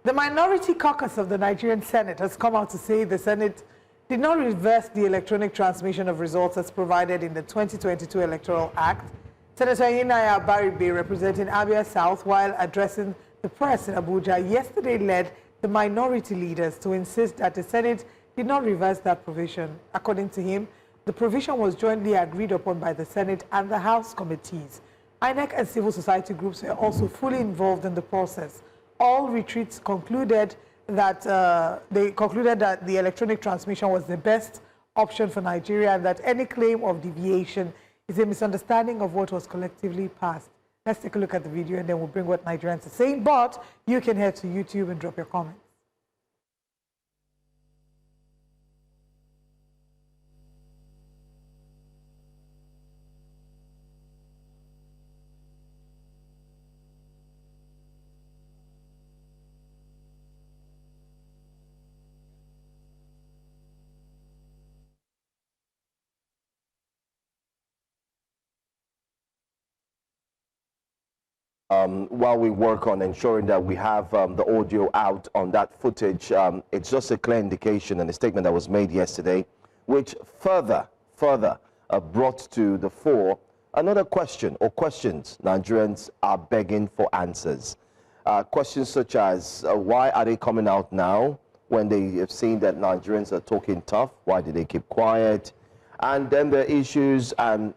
The Minority Caucus of the Nigerian Senate has come out to say the Senate did not reverse the electronic transmission of results as provided in the 2022 Electoral Act. Senator Inaya Baribe, representing Abia South, while addressing the press in Abuja yesterday, led the minority leaders to insist that the Senate did not reverse that provision. According to him, the provision was jointly agreed upon by the Senate and the House committees. INEC and civil society groups were also fully involved in the process. All retreats concluded that the electronic transmission was the best option for Nigeria, and that any claim of deviation is a misunderstanding of what was collectively passed. Let's take a look at the video and then we'll bring what Nigerians are saying. But you can head to YouTube and drop your comments. While we work on ensuring that we have the audio out on that footage, it's just a clear indication and a statement that was made yesterday, which further brought to the fore another question or questions Nigerians are begging for answers. Questions such as why are they coming out now when they have seen that Nigerians are talking tough? Why did they keep quiet? And then the issues and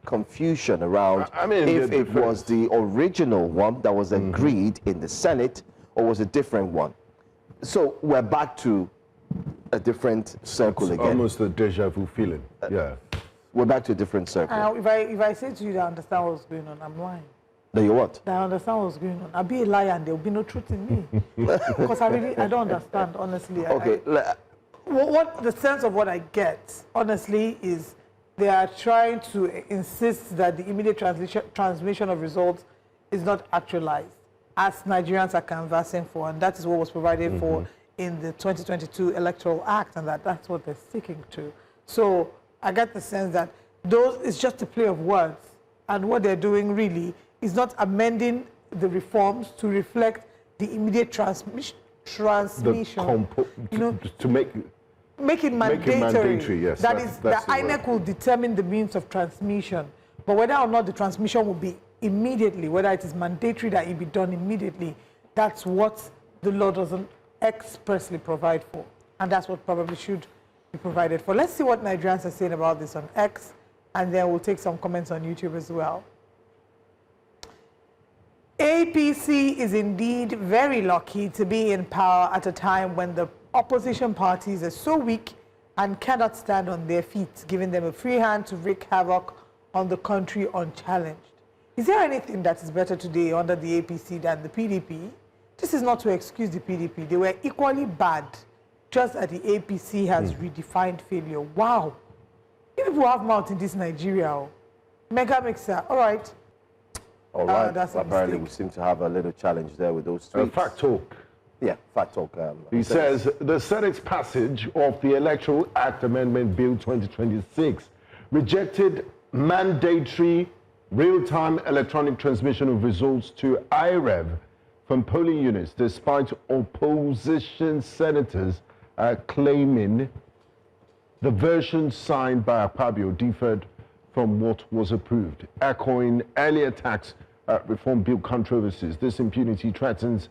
confusion around if it was the original one that was agreed in the Senate or was a different one. So we're back to a different circle again. Almost a deja vu feeling. Yeah. We're back to a different circle. If I say to you that I understand what's going on, I'm lying. That you what? That I understand what's going on. I'll be a liar and there will be no truth in me. Because I don't understand, honestly. Okay. What the sense of what I get, honestly, is they are trying to insist that the immediate transmission of results is not actualized, as Nigerians are canvassing for, and that is what was provided for in the 2022 Electoral Act, and that's what they're sticking to. So I get the sense that it's just a play of words, and what they're doing really is not amending the reforms to reflect the immediate transmission. To make it mandatory. Yes, That is, the INEC will determine the means of transmission. But whether or not the transmission will be immediately, whether it is mandatory that it be done immediately, that's what the law doesn't expressly provide for. And that's what probably should be provided for. Let's see what Nigerians are saying about this on X, and then we'll take some comments on YouTube as well. APC is indeed very lucky to be in power at a time when the opposition parties are so weak and cannot stand on their feet, giving them a free hand to wreak havoc on the country unchallenged. Is there anything that is better today under the APC than the PDP? This is not to excuse the PDP. They were equally bad, just that the APC has redefined failure. Wow. You people have mouth in this Nigeria. Mega mixer. All right. All right. Apparently, we seem to have a little challenge there with those tweets. Fact talk. Yeah, fact talk. He says the Senate's passage of the Electoral Act Amendment Bill 2026 rejected mandatory real-time electronic transmission of results to IREV from polling units, despite opposition senators claiming the version signed by Akpabio differed from what was approved. Echoing earlier tax reform bill controversies, this impunity threatens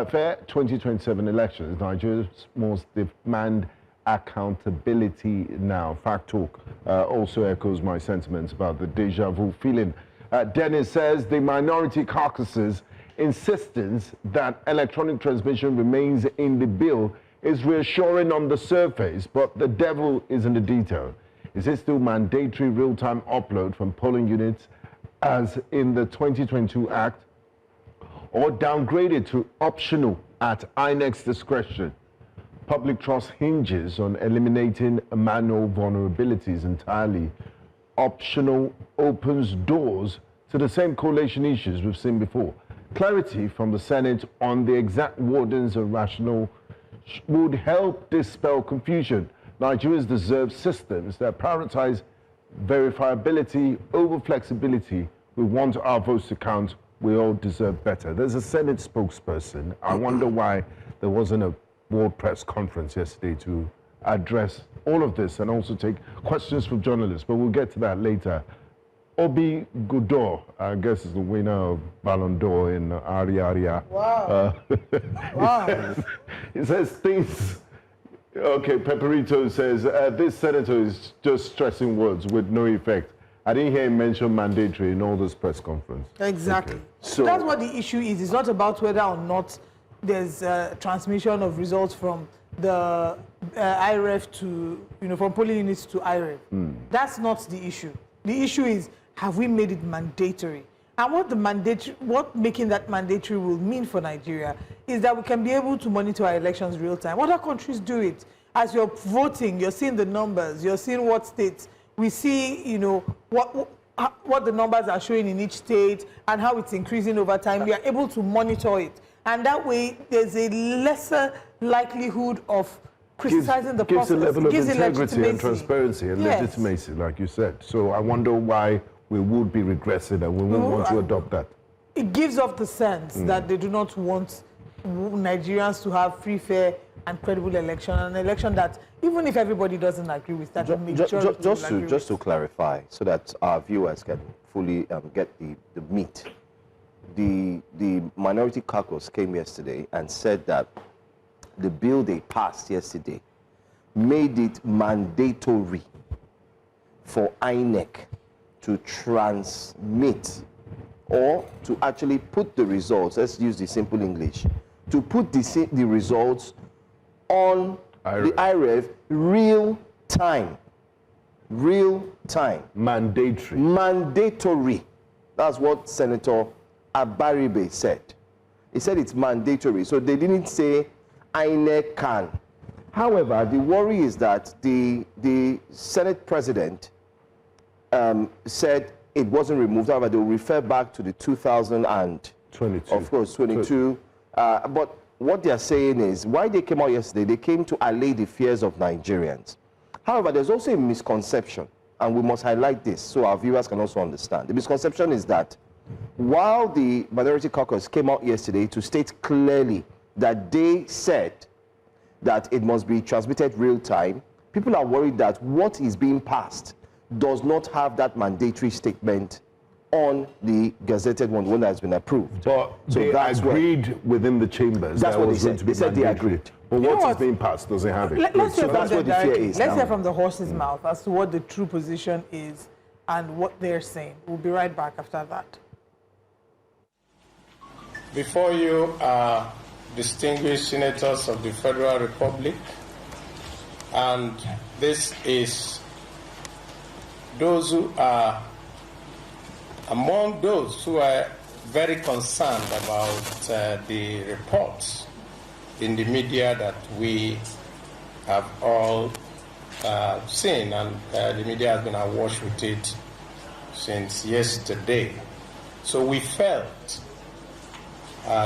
fair 2027 elections. Nigeria must demand accountability now. Fact talk also echoes my sentiments about the deja vu feeling. Dennis says the Minority Caucus's insistence that electronic transmission remains in the bill is reassuring on the surface, but the devil is in the detail. Is it still mandatory real-time upload from polling units as in the 2022 Act, or downgraded to optional at INEC's discretion? Public trust hinges on eliminating manual vulnerabilities entirely. Optional opens doors to the same coalition issues we've seen before. Clarity from the Senate on the exact wordings and rationale would help dispel confusion. Nigerians deserve systems that prioritize verifiability over flexibility. We want our votes to count we all deserve better. There's a Senate spokesperson. I wonder why there wasn't a World Press Conference yesterday to address all of this and also take questions from journalists, but we'll get to that later. Obi Godor, I guess, is the winner of Ballon d'Or in Aria. Wow. Wow. He says things. Okay, Pepperito says this senator is just stressing words with no effect. I didn't hear him mention mandatory in all this press conference. Exactly. Okay. So that's what the issue is. It's not about whether or not there's transmission of results from the IREF to, from polling units to IREF. That's not the issue. The issue is, have we made it mandatory? And what making that mandatory will mean for Nigeria is that we can be able to monitor our elections real time. Other countries do it. As you're voting, you're seeing the numbers, you're seeing what states. We see, what the numbers are showing in each state and how it's increasing over time. We are able to monitor it. And that way, there's a lesser likelihood of criticizing the process. Gives a level of Gives integrity and transparency and legitimacy, like you said. So I wonder why we would be regressing and we won't want to adopt that. It gives off the sense that they do not want Nigerians to have free, fair, and credible election, an election that, even if everybody doesn't agree with that, just to clarify, so that our viewers can fully get the meat. The Minority Caucus came yesterday and said that the bill they passed yesterday made it mandatory for INEC to transmit or to actually put the results, let's use the simple English, to put the results on the IREF real time. Real time. Mandatory. Mandatory. That's what Senator Abaribe said. He said it's mandatory. So they didn't say INEC can. However, the worry is that the Senate president said it wasn't removed. However, they will refer back to the 2022. Of course, 22. But what they are saying is, why they came out yesterday, they came to allay the fears of Nigerians. However, there's also a misconception, and we must highlight this so our viewers can also understand. The misconception is that while the Minority Caucus came out yesterday to state clearly that they said that it must be transmitted real time, people are worried that what is being passed does not have that mandatory statement on the gazetted one, the one that has been approved. But so they agreed within the chambers. That's what they said. They said they agreed. But what is being passed doesn't have it. Let's hear that's what the fear is. Let's hear from the horse's mouth as to what the true position is and what they're saying. We'll be right back after that. Before you are distinguished senators of the Federal Republic, and this is those who are among those who are very concerned about the reports in the media that we have all seen, and the media has been awash with it since yesterday. So we felt,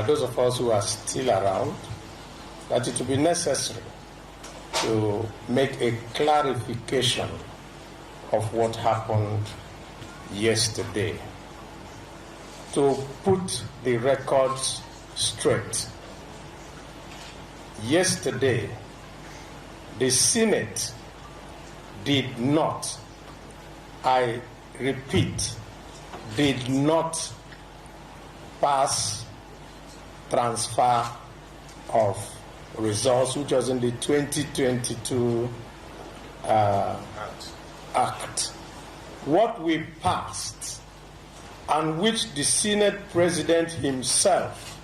those of us who are still around, that it would be necessary to make a clarification of what happened yesterday, to put the records straight. Yesterday, the Senate did not, I repeat, did not pass transfer of results, which was in the 2022 Act. What we passed, and which the Senate President himself,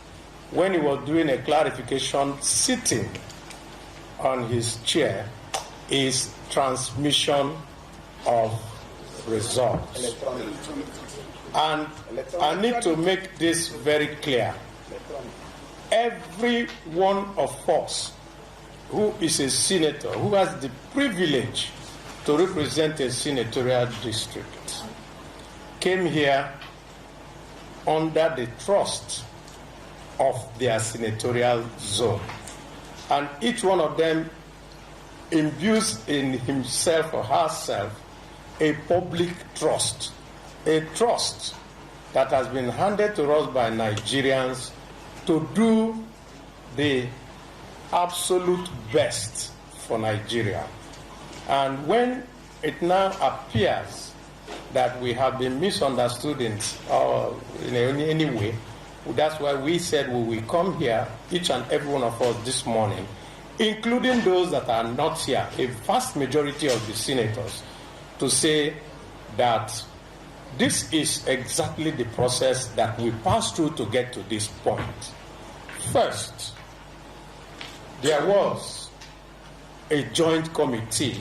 when he was doing a clarification sitting on his chair, is transmission of results. And I need to make this very clear. Every one of us who is a senator, who has the privilege to represent a senatorial district, came here under the trust of their senatorial zone. And each one of them imbues in himself or herself a public trust, a trust that has been handed to us by Nigerians to do the absolute best for Nigeria. And when it now appears that we have been misunderstood in any way, that's why we said we will come here, each and every one of us this morning, including those that are not here, a vast majority of the senators, to say that this is exactly the process that we passed through to get to this point. First, there was a joint committee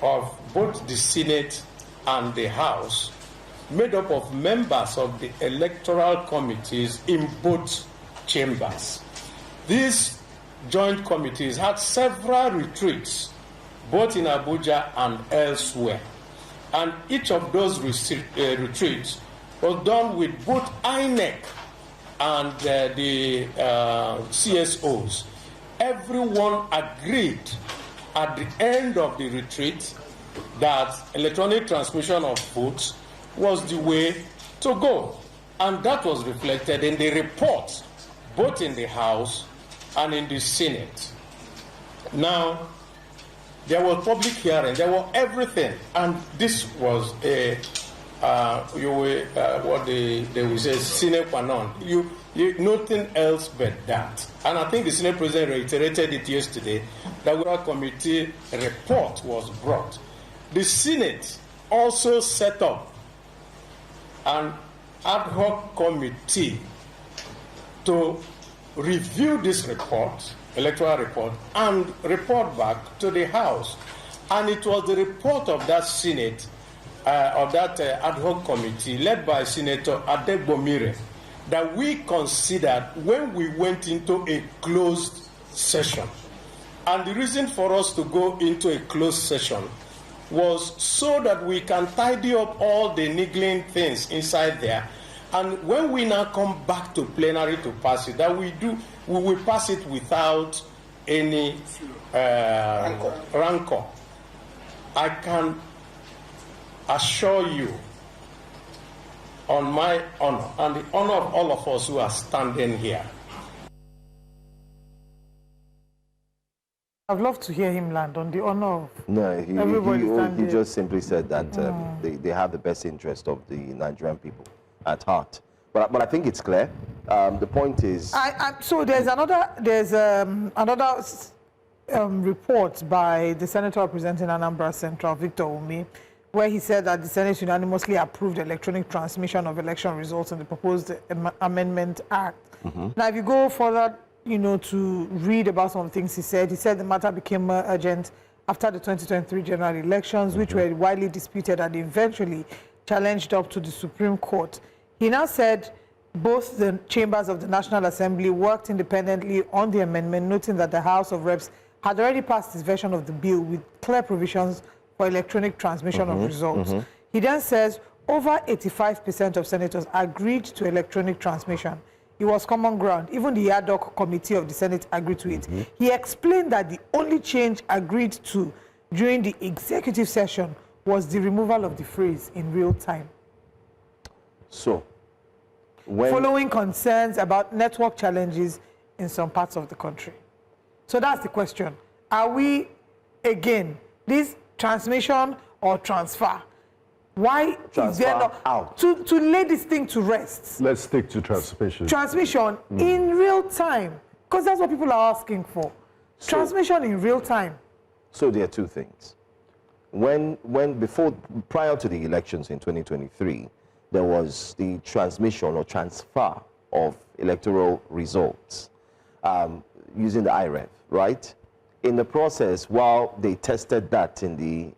of both the Senate and the House, made up of members of the electoral committees in both chambers. These joint committees had several retreats, both in Abuja and elsewhere. And each of those retreats was done with both INEC and the CSOs. Everyone agreed at the end of the retreat that electronic transmission of votes was the way to go. And that was reflected in the report, both in the House and in the Senate. Now, there was public hearing, there was everything, and this was a, what they will say, sine qua non. Nothing else but that. And I think the Senate President reiterated it yesterday, that our committee report was brought. The Senate also set up an ad hoc committee to review this report, electoral report, and report back to the House. And it was the report of that Senate, of that ad hoc committee, led by Senator Adegbomire, that we considered when we went into a closed session. And the reason for us to go into a closed session was so that we can tidy up all the niggling things inside there. And when we now come back to plenary to pass it, that we will pass it without any rancor. I can assure you, on my honor and the honor of all of us who are standing here. I'd love to hear him land on the honor of No, he just simply said that they have the best interest of the Nigerian people at heart. But I think it's clear. The point is... So there's another report by the senator representing Anambra Central, Victor Umi, where he said that the Senate unanimously approved electronic transmission of election results in the proposed Amendment Act. Now, if you go further, to read about some things he said the matter became more urgent after the 2023 general elections, which were widely disputed and eventually challenged up to the Supreme Court. He now said both the chambers of the National Assembly worked independently on the amendment, noting that the House of Reps had already passed its version of the bill with clear provisions for electronic transmission of results. He then says over 85% of senators agreed to electronic transmission. It was common ground. Even the ad hoc committee of the Senate agreed to it. He explained that the only change agreed to during the executive session was the removal of the phrase "in real time." So, following concerns about network challenges in some parts of the country. So that's the question. Are we, again, this transmission or transfer? Why is there not out to lay this thing to rest? Let's stick to transmission. Transmission in real time, because that's what people are asking for. Transmission in real time. So there are two things. Prior to the elections in 2023, there was the transmission or transfer of electoral results using the IREV, right? In the process, while they tested that in the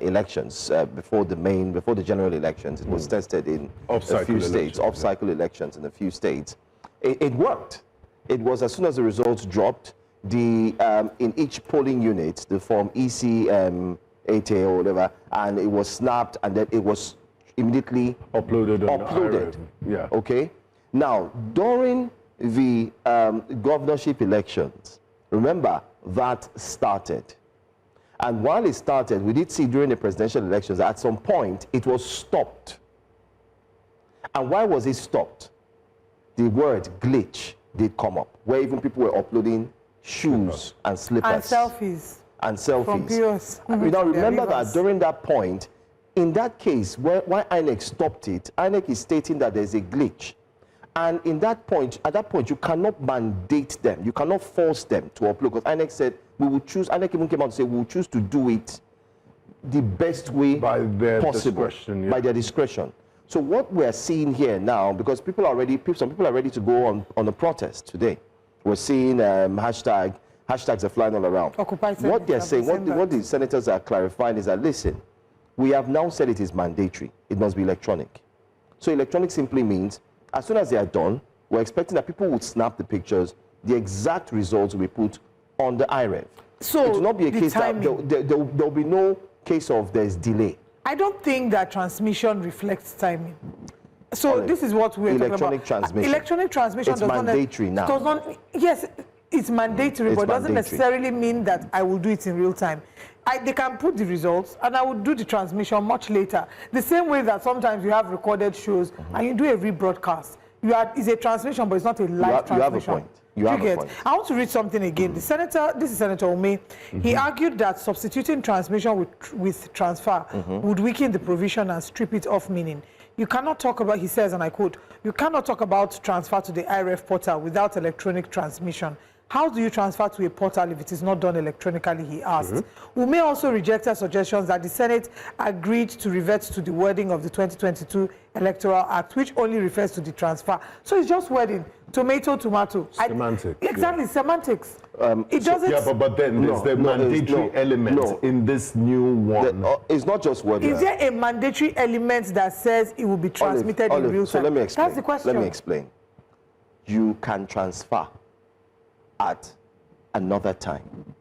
elections before the general elections, it was tested in a few states, off-cycle elections in a few states. It worked. It was as soon as the results dropped, in each polling unit, the form EC 8A or whatever, and it was snapped, and then it was immediately uploaded. Yeah. Okay. Now, during the governorship elections, remember that started. And while it started, we did see during the presidential elections, at some point, it was stopped. And why was it stopped? The word glitch did come up, where even people were uploading shoes and slippers. And selfies. And selfies. From POS. We now remember that during that point, in that case, why INEC stopped it, INEC is stating that there's a glitch. And at that point, you cannot mandate them. You cannot force them to upload. Because INEC said, we will choose, INEC even came out to say, we will choose to do it the best way by their possible. Discretion, yeah. By their discretion. So what we're seeing here now, because some people are ready to go on a protest today. We're seeing hashtags are flying all around. What they're saying, what the senators are clarifying is that, listen, we have now said it is mandatory. It must be electronic. So electronic simply means, as soon as they are done, we're expecting that people would snap the pictures, the exact results will be put on the IREV. So it will not be a case that there'll be no case of there's delay. I don't think that transmission reflects timing. So this is what we're talking about. Electronic transmission. Electronic transmission it's mandatory now. Yes, it's mandatory, but it doesn't necessarily mean that I will do it in real time. They can put the results, and I will do the transmission much later. The same way that sometimes you have recorded shows, and you do a rebroadcast. It's a transmission, but it's not a live transmission. You have a point. You have a point. I want to read something again. The senator, this is Senator Ome, he argued that substituting transmission with transfer would weaken the provision and strip it of meaning. You cannot talk about, he says, and I quote, you cannot talk about transfer to the IREF portal without electronic transmission. How do you transfer to a portal if it is not done electronically, he asked. Ume also rejected suggestions that the Senate agreed to revert to the wording of the 2022 Electoral Act, which only refers to the transfer. So it's just wording, tomato. Semantics. Exactly, semantics. It doesn't... Yeah, but then there's the mandatory element in this new one. It's not just wording. Is there a mandatory element that says it will be transmitted in real time? So let me explain. That's the question. Let me explain. You can transfer at another time.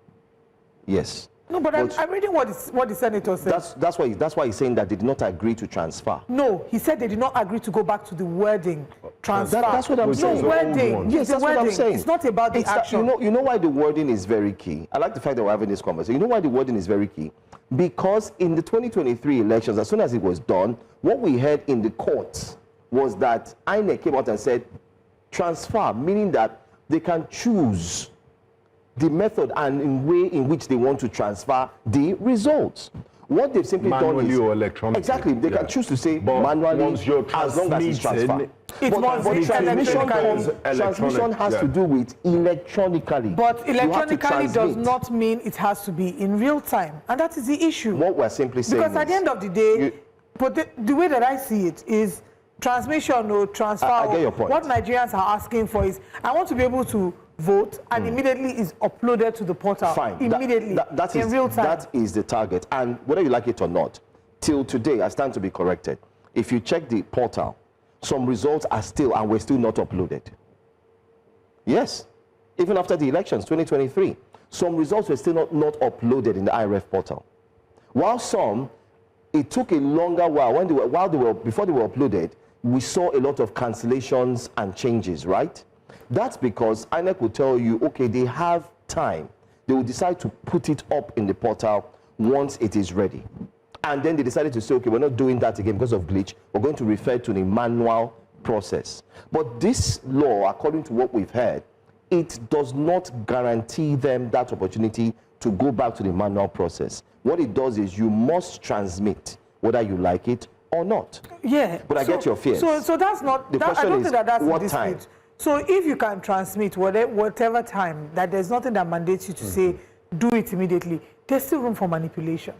Yes. No, but I'm reading what the senator said. That's why he's saying that they did not agree to transfer. No, he said they did not agree to go back to the wording transfer. That's what I'm saying. No, wording. Yes, that's what I'm saying. It's not about the action. You know why the wording is very key? I like the fact that we're having this conversation. You know why the wording is very key? Because in the 2023 elections, as soon as it was done, what we heard in the courts was that INEC came out and said transfer, meaning that they can choose the method and in way in which they want to transfer the results. What they've simply done is or electronically. Exactly, they can choose to say manually as long as it's transferred. Transmission has to do with electronically. But electronically does not mean it has to be in real time, and that is the issue. What we're simply saying because at the end of the day, the way that I see it is transmission or transfer. I get your point. What Nigerians are asking for is, I want to be able to vote, and immediately is uploaded to the portal. Fine. Immediately, in real time. That is the target. And whether you like it or not, till today, I stand to be corrected. If you check the portal, some results are still, and were still not uploaded. Yes. Even after the elections, 2023, some results were still not uploaded in the IREF portal. While some, it took a longer while. Before they were uploaded, we saw a lot of cancellations and changes, right? That's because INEC will tell you, okay, they have time. They will decide to put it up in the portal once it is ready. And then they decided to say, okay, we're not doing that again because of glitch. We're going to refer to the manual process. But this law, according to what we've heard, it does not guarantee them that opportunity to go back to the manual process. What it does is you must transmit, whether you like it or not. Yeah. But I get your fears. So that's not, the question I don't is, think that that's what the dispute. time? So if you can transmit whatever time, that there's nothing that mandates you to say, do it immediately, there's still room for manipulation.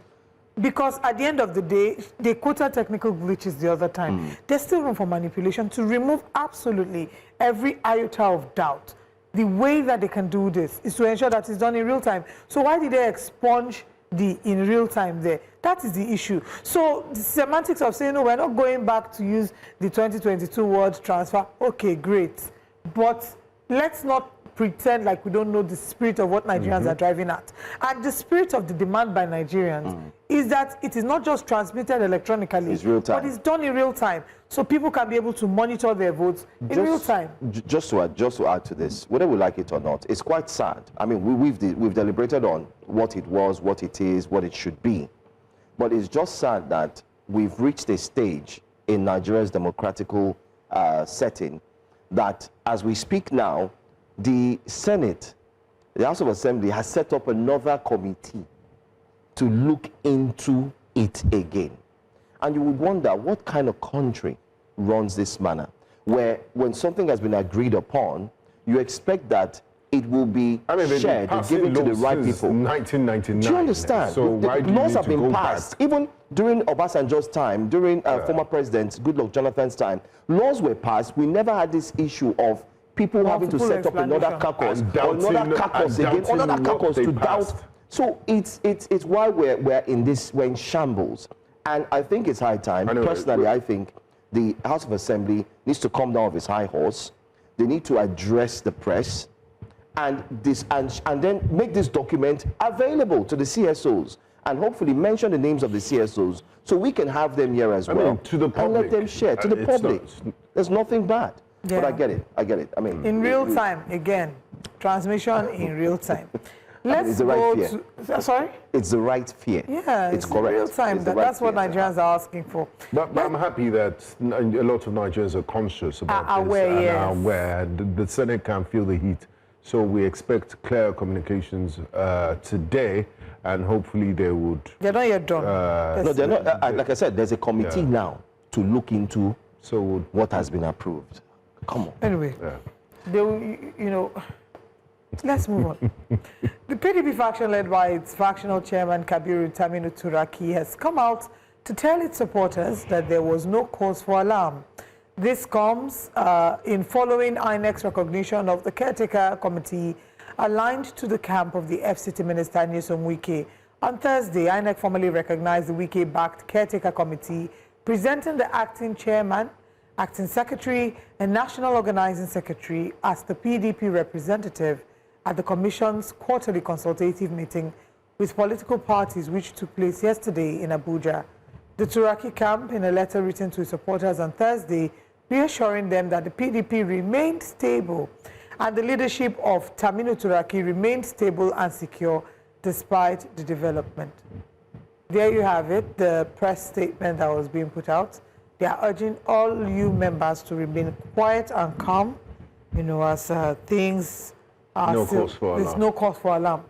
Because at the end of the day, they quoted technical glitches the other time. There's still room for manipulation to remove absolutely every iota of doubt. The way that they can do this is to ensure that it's done in real time. So why did they expunge the in real time there? That is the issue. So the semantics of saying, no, we're not going back to use the 2022 word transfer. Okay, great. But let's not pretend like we don't know the spirit of what Nigerians are driving at. And the spirit of the demand by Nigerians is that it is not just transmitted electronically, it's real time. But it's done in real time. So people can be able to monitor their votes in real time. Just to add to this, whether we like it or not, it's quite sad. I mean, we've deliberated on what it was, what it is, what it should be. But it's just sad that we've reached a stage in Nigeria's democratical setting, that as we speak now, the Senate, the House of Assembly, has set up another committee to look into it again. And you would wonder what kind of country runs this manner, where when something has been agreed upon, you expect that it will be shared and given to the right people. 1999. Do you understand? So why do you laws need have to been go passed. back? Even during Obasanjo's time, during former President Goodluck Jonathan's time, laws were passed. We never had this issue of people having to set up another caucus, or another caucus again, another caucus to doubt. So it's why we're in shambles. And I think it's high time. Personally, I think the House of Assembly needs to come down off its high horse. They need to address the press, and then make this document available to the CSOs, and hopefully mention the names of the CSOs so we can have them here as well. To the public. And let them share to the public. There's nothing bad. Yeah. But I get it. I mean, in real time, again, transmission in real time. Let's it's the go right fear. to, sorry? It's the right fear. Yeah, it's correct. In real time. That's what Nigerians are asking for. But I'm happy that a lot of Nigerians are conscious about this aware, and yes. are aware. The Senate can feel the heat. So we expect clear communications today, and hopefully they would... They're not yet done. No, they're not. Like I said, there's a committee now to look into what has been approved. Come on. Anyway, let's move on. The PDP faction, led by its factional chairman Kabiru Turaki, has come out to tell its supporters that there was no cause for alarm. This comes in following INEC's recognition of the caretaker committee aligned to the camp of the FCT Minister Nyesom Wike. On Thursday, INEC formally recognized the Wike-backed caretaker committee, presenting the acting chairman, acting secretary, and national organizing secretary as the PDP representative at the Commission's quarterly consultative meeting with political parties, which took place yesterday in Abuja. The Turaki camp, in a letter written to its supporters on Thursday, reassuring them that the PDP remained stable and the leadership of Taminu Turaki remained stable and secure despite the development. There you have it, the press statement that was being put out. They are urging all you members to remain quiet and calm, as things are there's no cause for alarm.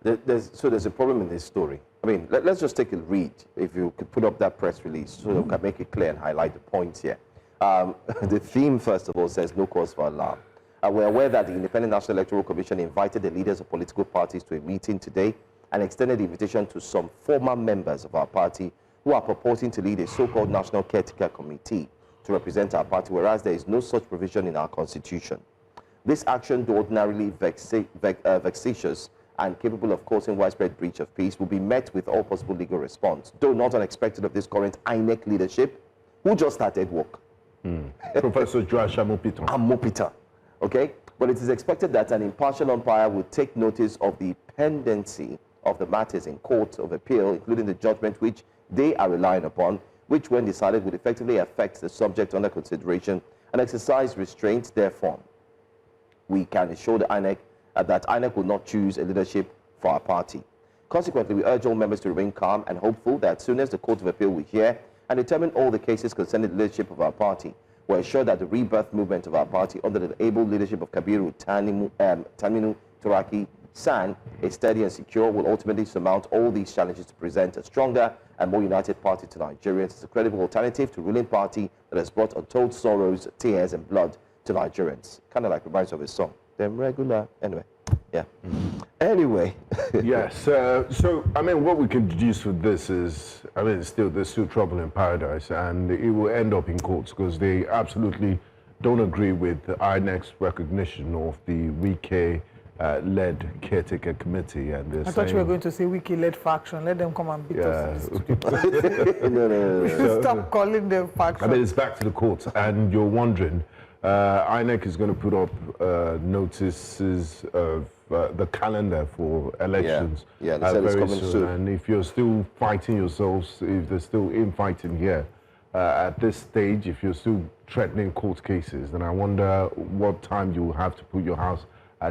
There's a problem in this story. I mean, let's just take a read, if you could put up that press release so that we can make it clear and highlight the points here. The theme, first of all, says no cause for alarm. We're aware that the Independent National Electoral Commission invited the leaders of political parties to a meeting today and extended the invitation to some former members of our party who are purporting to lead a so-called National Caretaker Committee to represent our party, whereas there is no such provision in our constitution. This action, though ordinarily vexatious and capable of causing widespread breach of peace, will be met with all possible legal response, though not unexpected of this current INEC leadership, who just started work. Professor Joash Amopita. Okay? But it is expected that an impartial umpire will take notice of the pendency of the matters in court of appeal, including the judgment which they are relying upon, which, when decided, would effectively affect the subject under consideration and exercise restraint therefrom. We can assure the INEC that INEC will not choose a leadership for our party. Consequently, we urge all members to remain calm and hopeful that as soon as the Court of Appeal will hear and determine all the cases concerning the leadership of our party, we're assured that the rebirth movement of our party under the able leadership of Kabiru Taminu Turaki San is steady and secure, will ultimately surmount all these challenges to present a stronger and more united party to Nigerians. It's a credible alternative to ruling party that has brought untold sorrows, tears, and blood to Nigerians. Kind of like reminds of a song. Them regular. Anyway, yeah. Anyway. Yes. So, I mean, what we can deduce for this is, I mean, there's still trouble in paradise, and it will end up in courts because they absolutely don't agree with the INEC's recognition of the Wike-led caretaker committee. And I thought you were going to say Wike-led faction. Let them come and beat us. No. Stop calling them faction. I mean, it's back to the courts, and you're wondering, INEC is going to put up notices of the calendar for elections very soon. And if you're still fighting yourselves, if there's still infighting here at this stage, if you're still threatening court cases, then I wonder what time you'll have to put your house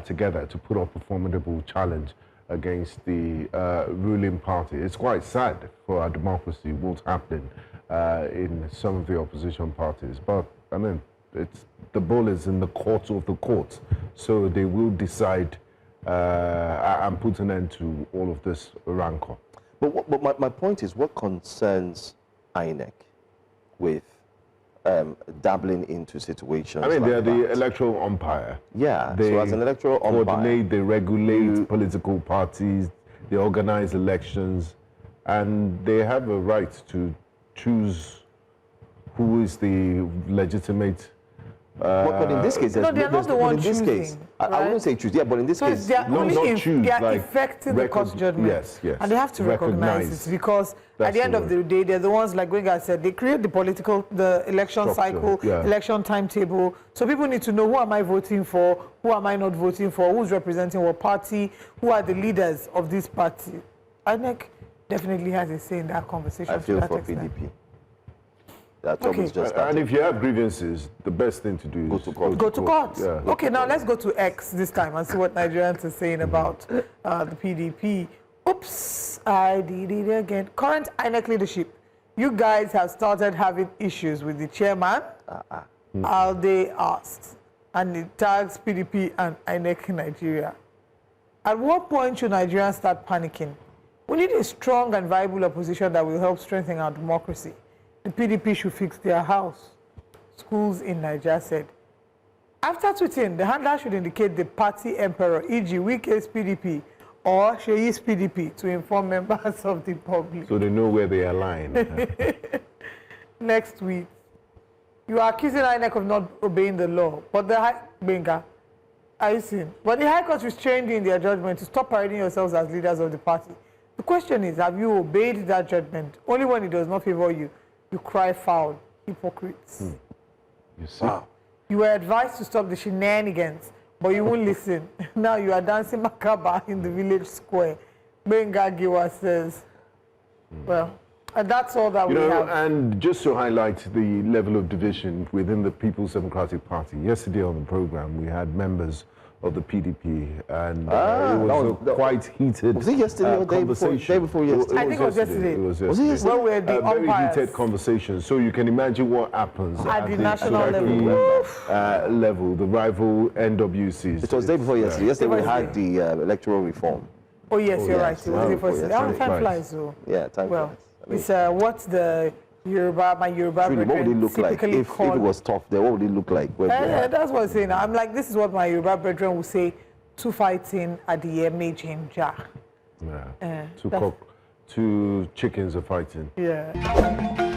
together to put up a formidable challenge against the ruling party. It's quite sad for our democracy what's happening in some of the opposition parties, but I mean, the ball is in the court of the court, so they will decide and put an end to all of this rancor. But my point is, what concerns INEC with dabbling into situations? I mean, like they're the that? electoral umpire. Yeah. They so as an electoral umpire, coordinate, they regulate political parties, they organize elections, and they have a right to choose who is the legitimate. but in this case, No, they're not the one choosing. I wouldn't say choose. Yeah, but in this So case, they are No, only not choose, they are like effecting the court judgment. yes, yes. And they have to recognize Recognize. it, because at That's the end the of the day, they're the ones, like Wike said, they create the election Structure, cycle, yeah. election timetable. So people need to know, who am I voting for, who am I not voting for, who's representing what party, who are the leaders of this party. INEC definitely has a say in that conversation. I to feel that for extent. PDP. That job Okay. is just And started. if you have grievances, the best thing to do Go is to court. Go to court. Yeah. Okay, now let's go to X this time and see what Nigerians are saying about the PDP. Oops, I did it again. Current INEC leadership, you guys have started having issues with the chairman. Alde asked, and it tags PDP and INEC Nigeria. At what point should Nigerians start panicking? We need a strong and viable opposition that will help strengthen our democracy. The PDP should fix their house. Schools in Nigeria said. After tweeting, the handler should indicate the party emperor, e.g. Wike's PDP or Sheyi's PDP, to inform members of the public. so they know where they align. Next week, you are accusing INEC of not obeying the law, but the But the High Court restrained you in their judgment to stop parading yourselves as leaders of the party. The question is, have you obeyed that judgment? Only when it does not favor you, you cry foul, hypocrites. You see? Wow. You were advised to stop the shenanigans, but you won't listen. Now you are dancing macabre in the village square. Benga Giwa says. Well, and that's all that You we know, have. and just to highlight the level of division within the People's Democratic Party, yesterday on the program we had members of the PDP, and it was a quite heated Was it yesterday or day before- conversation. day before yesterday? I think it was yesterday. It was Was it yesterday. yesterday? Well, we're the A very umpires. heated conversation. So you can imagine what happens At the national Turaki, level, the rival NWCs. It was the day before yesterday. Yesterday we It was had the electoral reform. Oh yes, you're right. yes. It was the first. Oh, yes, That yes. time Right. flies, so. Yeah, time Well, flies. I mean, it's what's the Yoruba, my Yoruba really, what would it brethren look like typically if call. it was tough there? What would it look like? When we had- That's what I'm saying. I'm like, this is what my Yoruba brethren will say: two fighting at the MHMJA. Yeah. Eh, Two that's- chickens are fighting. Yeah.